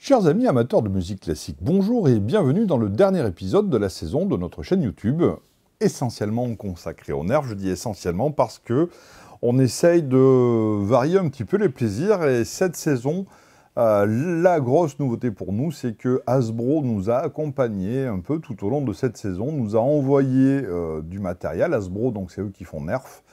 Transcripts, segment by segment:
Chers amis amateurs de musique classique, bonjour et bienvenue dans le dernier épisode de la saison de notre chaîne YouTube, essentiellement consacrée au nerf. Je dis essentiellement parce que on essaye de varier un petit peu les plaisirs et cette saison, la grosse nouveauté pour nous, c'est que Hasbro nous a accompagnés un peu tout au long de cette saison, nous a envoyé du matériel. Hasbro, donc c'est eux qui font Nerf.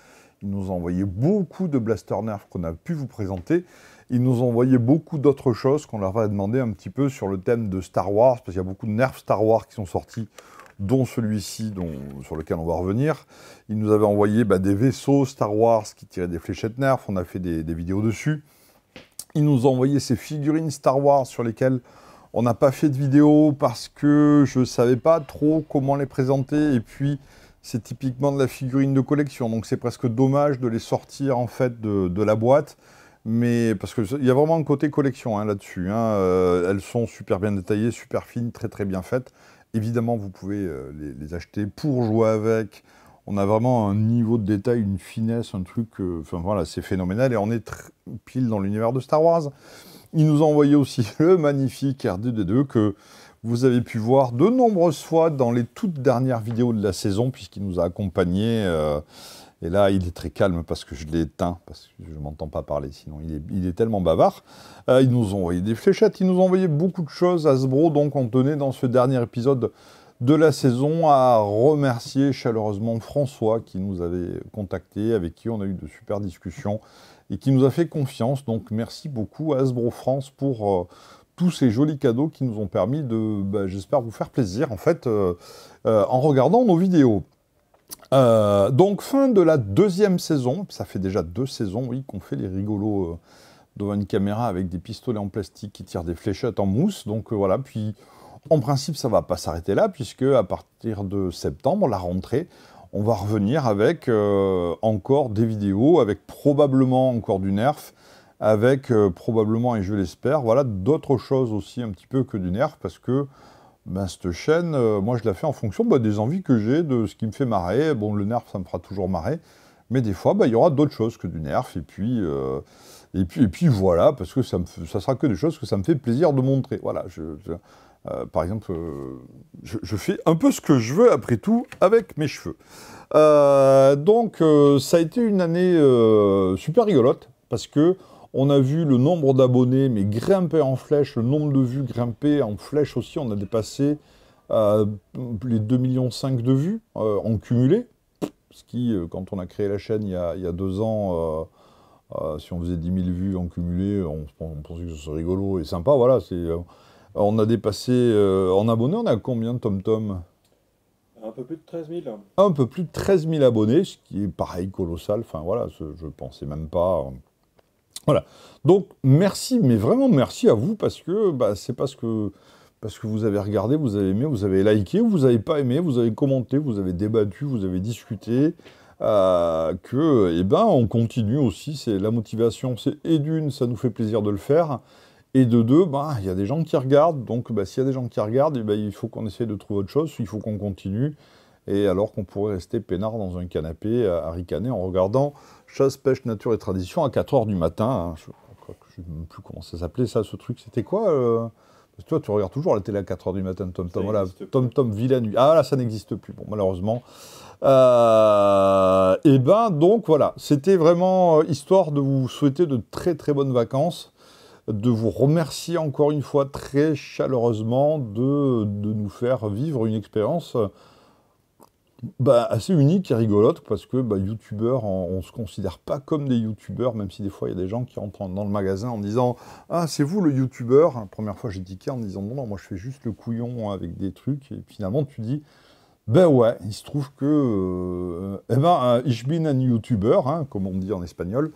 Ils nous ont envoyé beaucoup de Blaster Nerf qu'on a pu vous présenter. Ils nous ont envoyé beaucoup d'autres choses qu'on leur a demandé un petit peu sur le thème de Star Wars, parce qu'il y a beaucoup de Nerf Star Wars qui sont sortis, dont celui-ci, sur lequel on va revenir. Ils nous avaient envoyé des vaisseaux Star Wars qui tiraient des fléchettes Nerf, on a fait des vidéos dessus. Ils nous ont envoyé ces figurines Star Wars sur lesquelles on n'a pas fait de vidéo parce que je ne savais pas trop comment les présenter, et puis c'est typiquement de la figurine de collection, donc c'est presque dommage de les sortir en fait de la boîte. Mais parce qu'il y a vraiment un côté collection là-dessus. Elles sont super bien détaillées, super fines, très très bien faites. Évidemment, vous pouvez les acheter pour jouer avec. On a vraiment un niveau de détail, une finesse, un truc... Enfin voilà, c'est phénoménal. Et on est pile dans l'univers de Star Wars. Ils nous ont envoyé aussi le magnifique R2-D2 que vous avez pu voir de nombreuses fois dans les toutes dernières vidéos de la saison, puisqu'il nous a accompagnés... Et là, il est très calme parce que je l'ai éteint, parce que je ne m'entends pas parler, sinon il est tellement bavard. Ils nous ont envoyé des fléchettes, ils nous ont envoyé beaucoup de choses. Hasbro, donc on tenait dans ce dernier épisode de la saison à remercier chaleureusement François qui nous avait contacté, avec qui on a eu de super discussions et qui nous a fait confiance. Donc merci beaucoup à Hasbro France pour tous ces jolis cadeaux qui nous ont permis de, j'espère, vous faire plaisir en fait en regardant nos vidéos. Donc fin de la deuxième saison, ça fait déjà 2 saisons, oui, qu'on fait les rigolos devant une caméra avec des pistolets en plastique qui tirent des fléchettes en mousse, donc voilà, puis en principe ça va pas s'arrêter là, puisque à partir de septembre, la rentrée, on va revenir avec encore des vidéos, avec probablement encore du Nerf, avec probablement, et je l'espère, voilà, d'autres choses aussi un petit peu que du Nerf, parce que cette chaîne, moi je la fais en fonction des envies que j'ai, de ce qui me fait marrer. Bon, le Nerf, ça me fera toujours marrer, mais des fois, il y aura d'autres choses que du Nerf, et puis voilà, parce que ça sera que des choses que ça me fait plaisir de montrer. Voilà, par exemple, je fais un peu ce que je veux, après tout, avec mes cheveux. Donc, ça a été une année super rigolote, parce que on a vu le nombre d'abonnés, mais grimper en flèche, le nombre de vues grimper en flèche aussi. On a dépassé les 2,5 millions de vues en cumulé. Ce qui, quand on a créé la chaîne il y a 2 ans, si on faisait 10 000 vues en cumulé, on pensait que ce serait rigolo et sympa. Voilà, on a dépassé en abonnés, on a combien de TomTom ? Un peu plus de 13 000. Un peu plus de 13 000 abonnés, ce qui est pareil, colossal. Enfin voilà, je pensais même pas... Voilà, donc merci, mais vraiment merci à vous, parce que c'est parce que vous avez regardé, vous avez aimé, vous avez liké, ou vous n'avez pas aimé, vous avez commenté, vous avez débattu, vous avez discuté, on continue aussi. C'est la motivation, c'est et d'une, ça nous fait plaisir de le faire, et de deux, il y a des gens qui regardent, donc s'il y a des gens qui regardent, il faut qu'on essaie de trouver autre chose, il faut qu'on continue. Et alors qu'on pourrait rester peinard dans un canapé à ricaner en regardant Chasse, Pêche, Nature et Tradition à 4h du matin. Je ne sais même plus comment ça s'appelait, ça, ce truc. C'était quoi Parce que toi, tu regardes toujours la télé à 4h du matin, TomTom. Voilà, TomTom, Vie la nuit. Ah là, ça n'existe plus, bon, malheureusement. Donc voilà, c'était vraiment histoire de vous souhaiter de très très bonnes vacances, de vous remercier encore une fois très chaleureusement de nous faire vivre une expérience assez unique et rigolote, parce que youtubeurs, on ne se considère pas comme des youtubeurs, même si des fois il y a des gens qui rentrent dans le magasin en disant « Ah, c'est vous le youtubeur ?» La première fois j'ai dit en disant « Non, moi je fais juste le couillon avec des trucs », et finalement tu dis « Ben ouais, il se trouve que ich bin ein YouTuber », comme on dit en espagnol,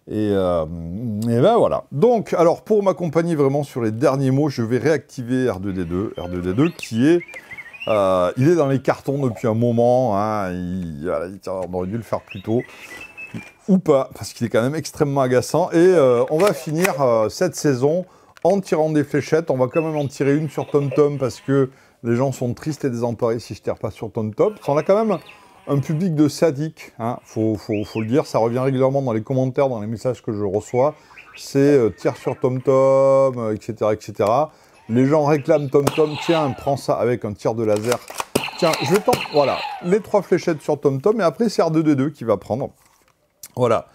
et voilà. Donc, alors pour m'accompagner vraiment sur les derniers mots, je vais réactiver R2-D2 qui est... il est dans les cartons depuis un moment, on aurait dû le faire plus tôt, ou pas, parce qu'il est quand même extrêmement agaçant, et on va finir cette saison en tirant des fléchettes. On va quand même en tirer une sur TomTom, parce que les gens sont tristes et désemparés si je tire pas sur TomTom. On a quand même un public de sadiques, faut le dire, ça revient régulièrement dans les commentaires, dans les messages que je reçois, c'est tire sur TomTom, etc., etc., Les gens réclament TomTom. Tiens, prends ça avec un tir de laser. Tiens, je vais t'en... Voilà, les 3 fléchettes sur TomTom, et après, c'est R2D2 qui va prendre. Voilà.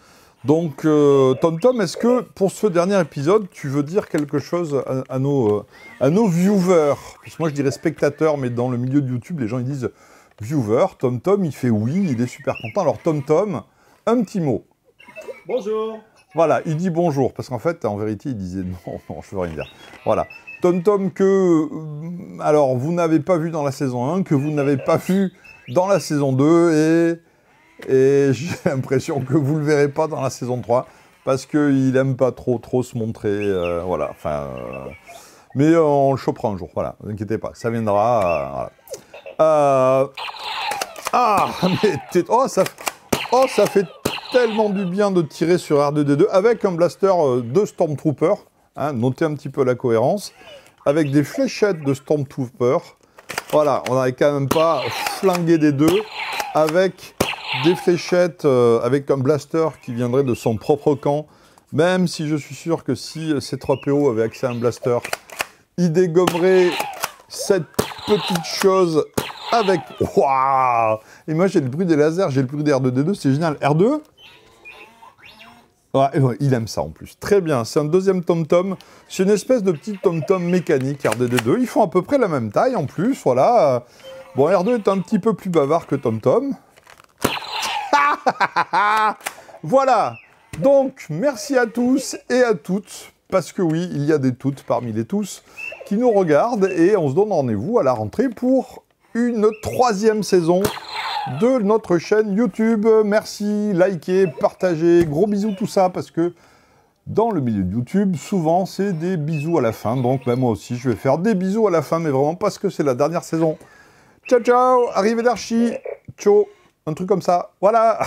Donc, TomTom, est-ce que, pour ce dernier épisode, tu veux dire quelque chose à nos viewers? Parce que moi, je dirais spectateurs, mais dans le milieu de YouTube, les gens, ils disent viewer. TomTom, il fait oui, il est super content. Alors, TomTom, un petit mot. Bonjour. Voilà, il dit bonjour, parce qu'en fait, en vérité, il disait non, non, je veux rien dire. Voilà. TomTom que, alors, vous n'avez pas vu dans la saison 1, que vous n'avez pas vu dans la saison 2, et j'ai l'impression que vous ne le verrez pas dans la saison 3, parce qu'il n'aime pas trop se montrer, voilà, enfin... mais on le chopera un jour, voilà, ne vous inquiétez pas, ça viendra, voilà. Mais ça fait tellement du bien de tirer sur R2D2 avec un blaster de Stormtrooper, hein, notez un petit peu la cohérence, avec des fléchettes de Stormtrooper. Voilà, on n'avait quand même pas flingué des deux, avec des fléchettes, avec un blaster qui viendrait de son propre camp, même si je suis sûr que si C3PO avait accès à un blaster, il dégommerait cette petite chose avec... Waouh! Et moi j'ai le bruit des lasers, j'ai le bruit des R2D2, c'est génial. R2? Ouais, il aime ça en plus. Très bien, c'est un deuxième TomTom. C'est une espèce de petit TomTom mécanique R2D2. Ils font à peu près la même taille en plus, voilà. Bon, R2 est un petit peu plus bavard que TomTom. Voilà. Donc, merci à tous et à toutes, parce que oui, il y a des toutes parmi les tous qui nous regardent, et on se donne rendez-vous à la rentrée pour une 3e saison de notre chaîne YouTube. Merci, likez, partagez, gros bisous tout ça, parce que dans le milieu de YouTube, souvent c'est des bisous à la fin, donc ben, moi aussi je vais faire des bisous à la fin, mais vraiment parce que c'est la dernière saison. Ciao ciao, arrivederci, ciao, un truc comme ça, voilà.